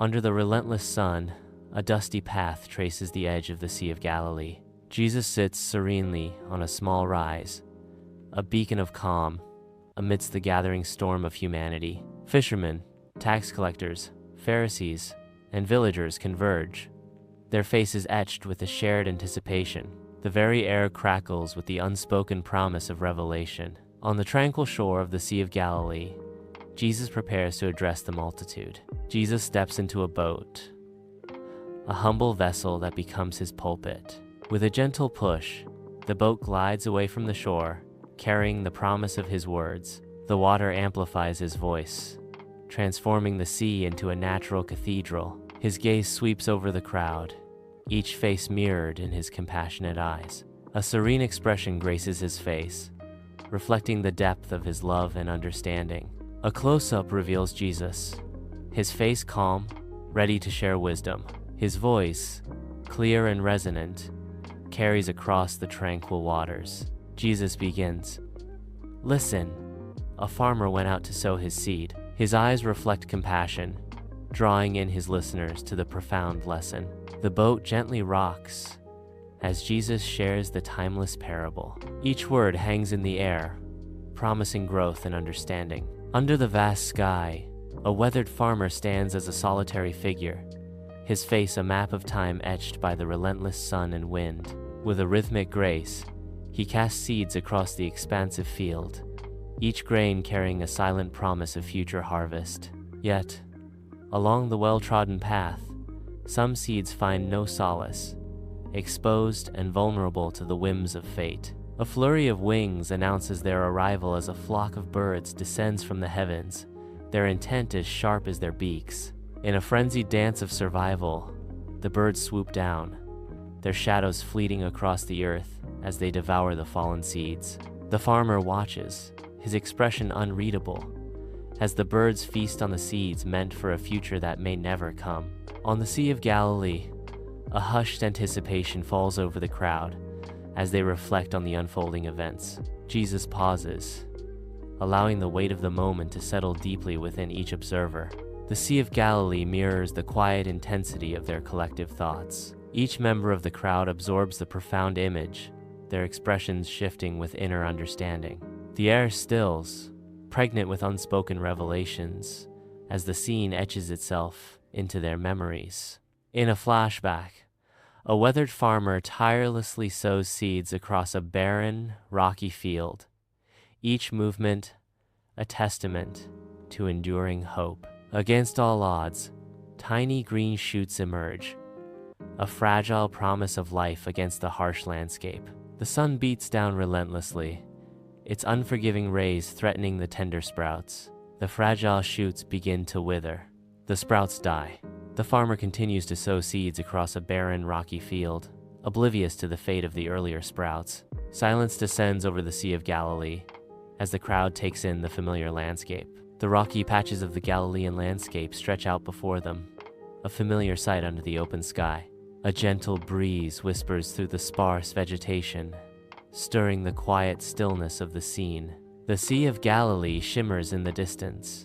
Under the relentless sun, a dusty path traces the edge of the Sea of Galilee. Jesus sits serenely on a small rise, a beacon of calm amidst the gathering storm of humanity. Fishermen, tax collectors, Pharisees, and villagers converge, their faces etched with a shared anticipation. The very air crackles with the unspoken promise of revelation. On the tranquil shore of the Sea of Galilee, Jesus prepares to address the multitude. Jesus steps into a boat, a humble vessel that becomes his pulpit. With a gentle push, the boat glides away from the shore, carrying the promise of his words. The water amplifies his voice, transforming the sea into a natural cathedral. His gaze sweeps over the crowd, each face mirrored in his compassionate eyes. A serene expression graces his face, reflecting the depth of his love and understanding. A close-up reveals Jesus, his face calm, ready to share wisdom. His voice, clear and resonant, carries across the tranquil waters. Jesus begins, "Listen, a farmer went out to sow his seed." His eyes reflect compassion, drawing in his listeners to the profound lesson. The boat gently rocks as Jesus shares the timeless parable. Each word hangs in the air, promising growth and understanding. Under the vast sky, a weathered farmer stands as a solitary figure, his face a map of time etched by the relentless sun and wind. With a rhythmic grace, he casts seeds across the expansive field, each grain carrying a silent promise of future harvest. Yet, along the well-trodden path, some seeds find no solace, exposed and vulnerable to the whims of fate. A flurry of wings announces their arrival as a flock of birds descends from the heavens, their intent as sharp as their beaks. In a frenzied dance of survival, the birds swoop down, their shadows fleeting across the earth as they devour the fallen seeds. The farmer watches, his expression unreadable, as the birds feast on the seeds meant for a future that may never come. On the Sea of Galilee, a hushed anticipation falls over the crowd as they reflect on the unfolding events. Jesus pauses, allowing the weight of the moment to settle deeply within each observer. The Sea of Galilee mirrors the quiet intensity of their collective thoughts. Each member of the crowd absorbs the profound image, their expressions shifting with inner understanding. The air stills, pregnant with unspoken revelations, as the scene etches itself into their memories. In a flashback, a weathered farmer tirelessly sows seeds across a barren, rocky field, each movement a testament to enduring hope. Against all odds, tiny green shoots emerge, a fragile promise of life against the harsh landscape. The sun beats down relentlessly, its unforgiving rays threatening the tender sprouts. The fragile shoots begin to wither. The sprouts die. The farmer continues to sow seeds across a barren, rocky field, oblivious to the fate of the earlier sprouts. Silence descends over the Sea of Galilee as the crowd takes in the familiar landscape. The rocky patches of the Galilean landscape stretch out before them, a familiar sight under the open sky. A gentle breeze whispers through the sparse vegetation, stirring the quiet stillness of the scene. The Sea of Galilee shimmers in the distance,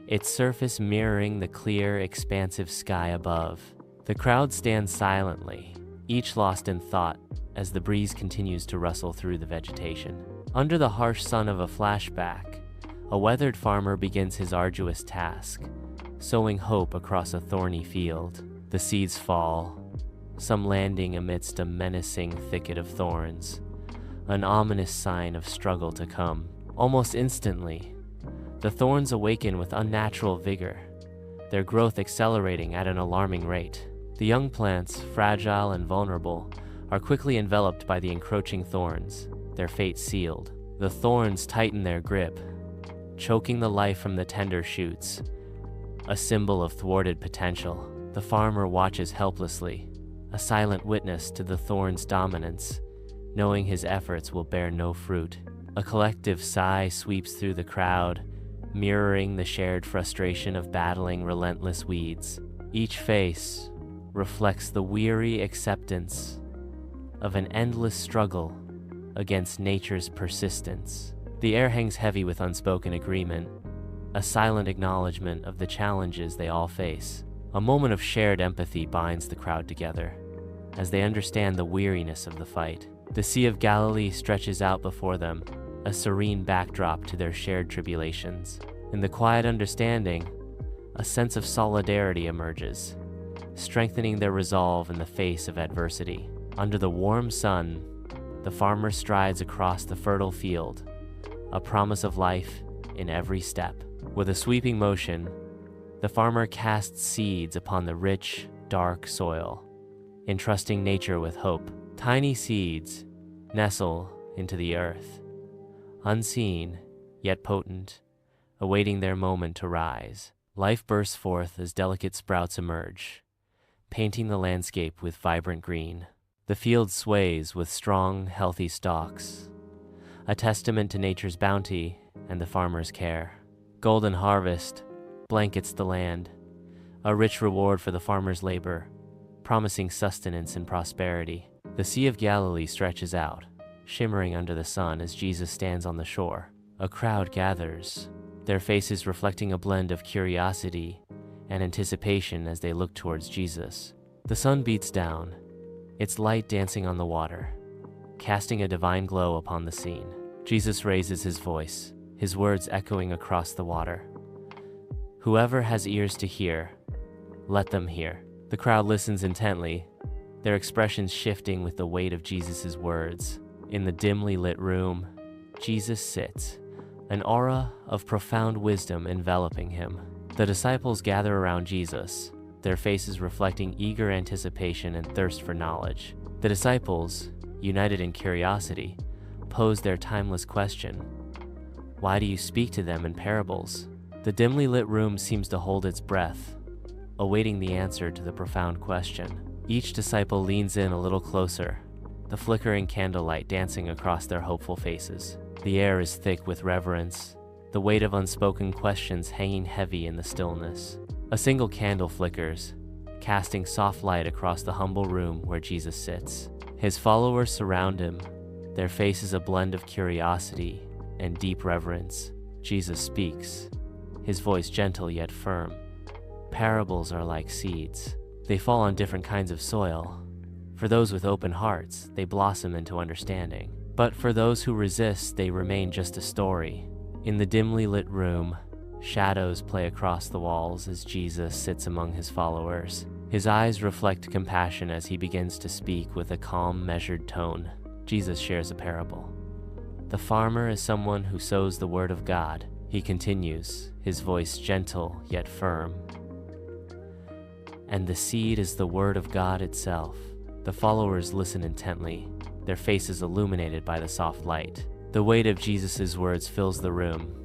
its surface mirroring the clear, expansive sky above. The crowd stands silently, each lost in thought as the breeze continues to rustle through the vegetation. Under the harsh sun of a flashback, a weathered farmer begins his arduous task, sowing hope across a thorny field. The seeds fall, some landing amidst a menacing thicket of thorns, an ominous sign of struggle to come. Almost instantly, the thorns awaken with unnatural vigor, their growth accelerating at an alarming rate. The young plants, fragile and vulnerable, are quickly enveloped by the encroaching thorns, their fate sealed. The thorns tighten their grip, choking the life from the tender shoots, a symbol of thwarted potential. The farmer watches helplessly, a silent witness to the thorns' dominance, knowing his efforts will bear no fruit. A collective sigh sweeps through the crowd, mirroring the shared frustration of battling relentless weeds. Each face reflects the weary acceptance of an endless struggle against nature's persistence. The air hangs heavy with unspoken agreement, a silent acknowledgement of the challenges they all face. A moment of shared empathy binds the crowd together, as they understand the weariness of the fight. The Sea of Galilee stretches out before them, a serene backdrop to their shared tribulations. In the quiet understanding, a sense of solidarity emerges, strengthening their resolve in the face of adversity. Under the warm sun, the farmer strides across the fertile field, a promise of life in every step. With a sweeping motion, the farmer casts seeds upon the rich, dark soil, entrusting nature with hope. Tiny seeds nestle into the earth, unseen yet potent, awaiting their moment to rise. Life bursts forth as delicate sprouts emerge, painting the landscape with vibrant green. The field sways with strong, healthy stalks, a testament to nature's bounty and the farmer's care. Golden harvest blankets the land, a rich reward for the farmer's labor, promising sustenance and prosperity. The Sea of Galilee stretches out, shimmering under the sun as Jesus stands on the shore. A crowd gathers, their faces reflecting a blend of curiosity and anticipation as they look towards Jesus. The sun beats down, its light dancing on the water, casting a divine glow upon the scene. Jesus raises his voice, his words echoing across the water. "Whoever has ears to hear, let them hear." The crowd listens intently, their expressions shifting with the weight of Jesus' words. In the dimly lit room, Jesus sits, an aura of profound wisdom enveloping him. The disciples gather around Jesus, their faces reflecting eager anticipation and thirst for knowledge. The disciples, united in curiosity, pose their timeless question: "Why do you speak to them in parables?" The dimly lit room seems to hold its breath, awaiting the answer to the profound question. Each disciple leans in a little closer, the flickering candlelight dancing across their hopeful faces. The air is thick with reverence, the weight of unspoken questions hanging heavy in the stillness. A single candle flickers, casting soft light across the humble room where Jesus sits. His followers surround him, their faces a blend of curiosity and deep reverence. Jesus speaks, his voice gentle yet firm. Parables are like seeds. They fall on different kinds of soil. For those with open hearts, they blossom into understanding. But for those who resist, they remain just a story. In the dimly lit room, shadows play across the walls as Jesus sits among his followers. His eyes reflect compassion as he begins to speak with a calm, measured tone. Jesus shares a parable. The farmer is someone who sows the word of God. He continues, his voice gentle yet firm. And the seed is the word of God itself. The followers listen intently, their faces illuminated by the soft light. The weight of Jesus' words fills the room,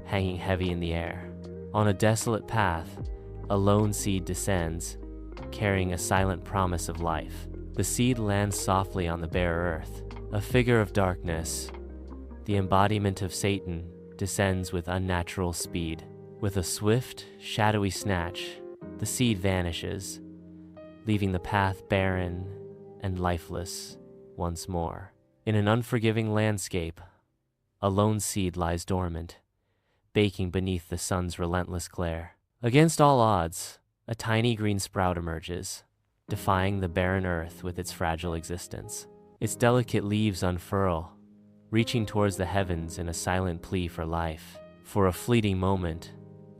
hanging heavy in the air. On a desolate path, a lone seed descends, carrying a silent promise of life. The seed lands softly on the bare earth. A figure of darkness, the embodiment of Satan, descends with unnatural speed. With a swift, shadowy snatch, the seed vanishes, leaving the path barren and lifeless once more. In an unforgiving landscape, a lone seed lies dormant, baking beneath the sun's relentless glare. Against all odds, a tiny green sprout emerges, defying the barren earth with its fragile existence. Its delicate leaves unfurl, reaching towards the heavens in a silent plea for life. For a fleeting moment,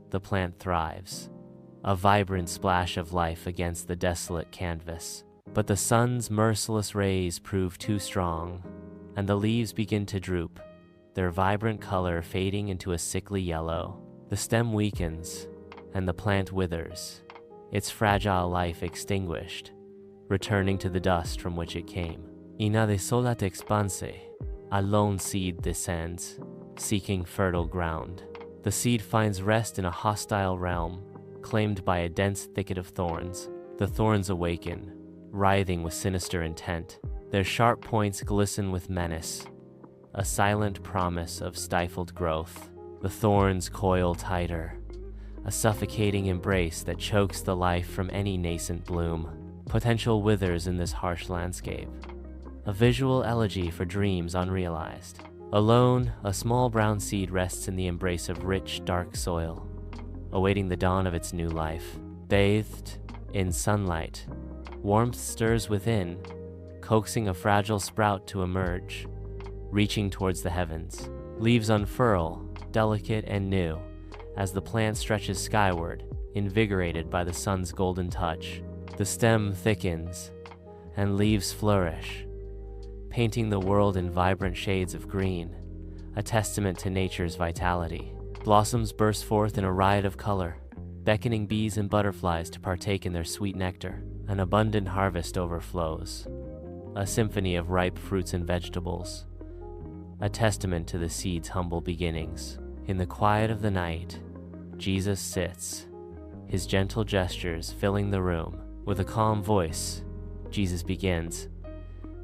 the plant thrives, a vibrant splash of life against the desolate canvas. But the sun's merciless rays prove too strong, and the leaves begin to droop, their vibrant color fading into a sickly yellow. The stem weakens, and the plant withers, its fragile life extinguished, returning to the dust from which it came. In a desolate expanse, a lone seed descends, seeking fertile ground. The seed finds rest in a hostile realm, claimed by a dense thicket of thorns. The thorns awaken, writhing with sinister intent. Their sharp points glisten with menace, a silent promise of stifled growth. The thorns coil tighter, a suffocating embrace that chokes the life from any nascent bloom. Potential withers in this harsh landscape, a visual elegy for dreams unrealized. Alone, a small brown seed rests in the embrace of rich, dark soil, awaiting the dawn of its new life. Bathed in sunlight, warmth stirs within, coaxing a fragile sprout to emerge, reaching towards the heavens. Leaves unfurl, delicate and new, as the plant stretches skyward, invigorated by the sun's golden touch. The stem thickens, and leaves flourish, painting the world in vibrant shades of green, a testament to nature's vitality. Blossoms burst forth in a riot of color, beckoning bees and butterflies to partake in their sweet nectar. An abundant harvest overflows, a symphony of ripe fruits and vegetables, a testament to the seed's humble beginnings. In the quiet of the night, Jesus sits, his gentle gestures filling the room. With a calm voice, Jesus begins,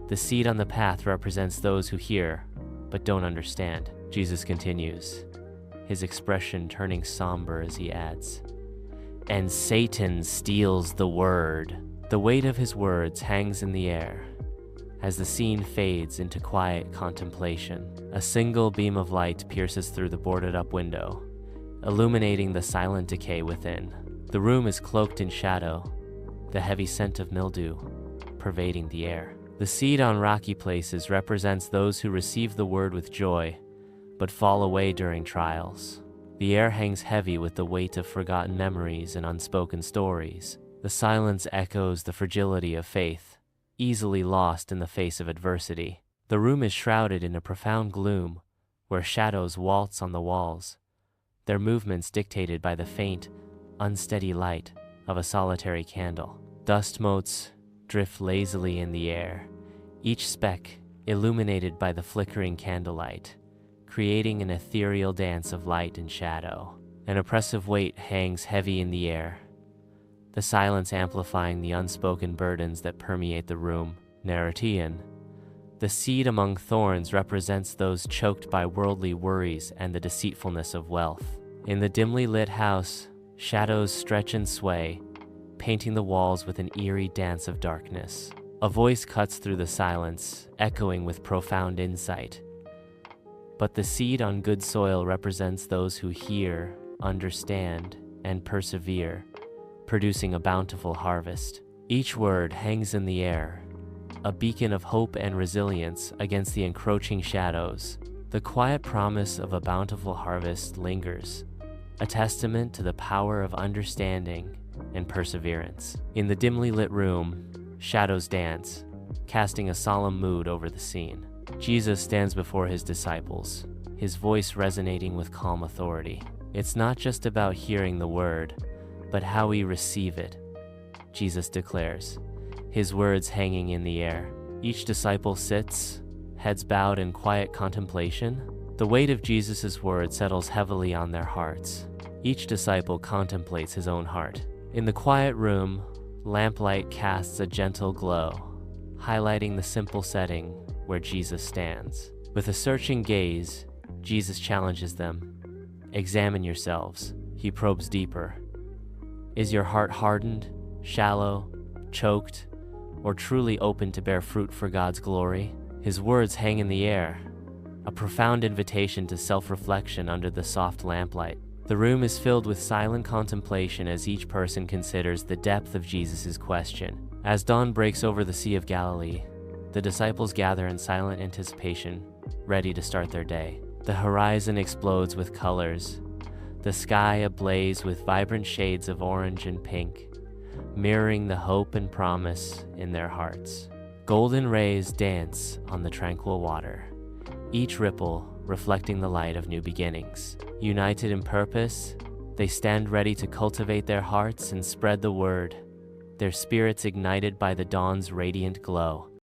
"The seed on the path represents those who hear, but don't understand." Jesus continues, his expression turning somber as he adds, "And Satan steals the word." The weight of his words hangs in the air as the scene fades into quiet contemplation. A single beam of light pierces through the boarded-up window, illuminating the silent decay within. The room is cloaked in shadow, the heavy scent of mildew pervading the air. The seed on rocky places represents those who receive the word with joy, but fall away during trials. The air hangs heavy with the weight of forgotten memories and unspoken stories. The silence echoes the fragility of faith, easily lost in the face of adversity. The room is shrouded in a profound gloom, where shadows waltz on the walls, their movements dictated by the faint, unsteady light of a solitary candle. Dust motes drift lazily in the air, each speck illuminated by the flickering candlelight, creating an ethereal dance of light and shadow. An oppressive weight hangs heavy in the air, the silence amplifying the unspoken burdens that permeate the room. Narratian, the seed among thorns represents those choked by worldly worries and the deceitfulness of wealth. In the dimly lit house, shadows stretch and sway, painting the walls with an eerie dance of darkness. A voice cuts through the silence, echoing with profound insight. But the seed on good soil represents those who hear, understand, and persevere, producing a bountiful harvest. Each word hangs in the air, a beacon of hope and resilience against the encroaching shadows. The quiet promise of a bountiful harvest lingers, a testament to the power of understanding and perseverance. In the dimly lit room, shadows dance, casting a solemn mood over the scene. Jesus stands before his disciples, his voice resonating with calm authority. It's not just about hearing the word, but how we receive it, Jesus declares, his words hanging in the air. Each disciple sits, heads bowed in quiet contemplation. The weight of Jesus' words settles heavily on their hearts. Each disciple contemplates his own heart. In the quiet room, lamplight casts a gentle glow, highlighting the simple setting where Jesus stands. With a searching gaze, Jesus challenges them. Examine yourselves. He probes deeper. Is your heart hardened, shallow, choked, or truly open to bear fruit for God's glory? His words hang in the air, a profound invitation to self-reflection under the soft lamplight. The room is filled with silent contemplation as each person considers the depth of Jesus' question. As dawn breaks over the Sea of Galilee, the disciples gather in silent anticipation, ready to start their day. The horizon explodes with colors, the sky ablaze with vibrant shades of orange and pink, mirroring the hope and promise in their hearts. Golden rays dance on the tranquil water, each ripple reflecting the light of new beginnings. United in purpose, they stand ready to cultivate their hearts and spread the word, their spirits ignited by the dawn's radiant glow.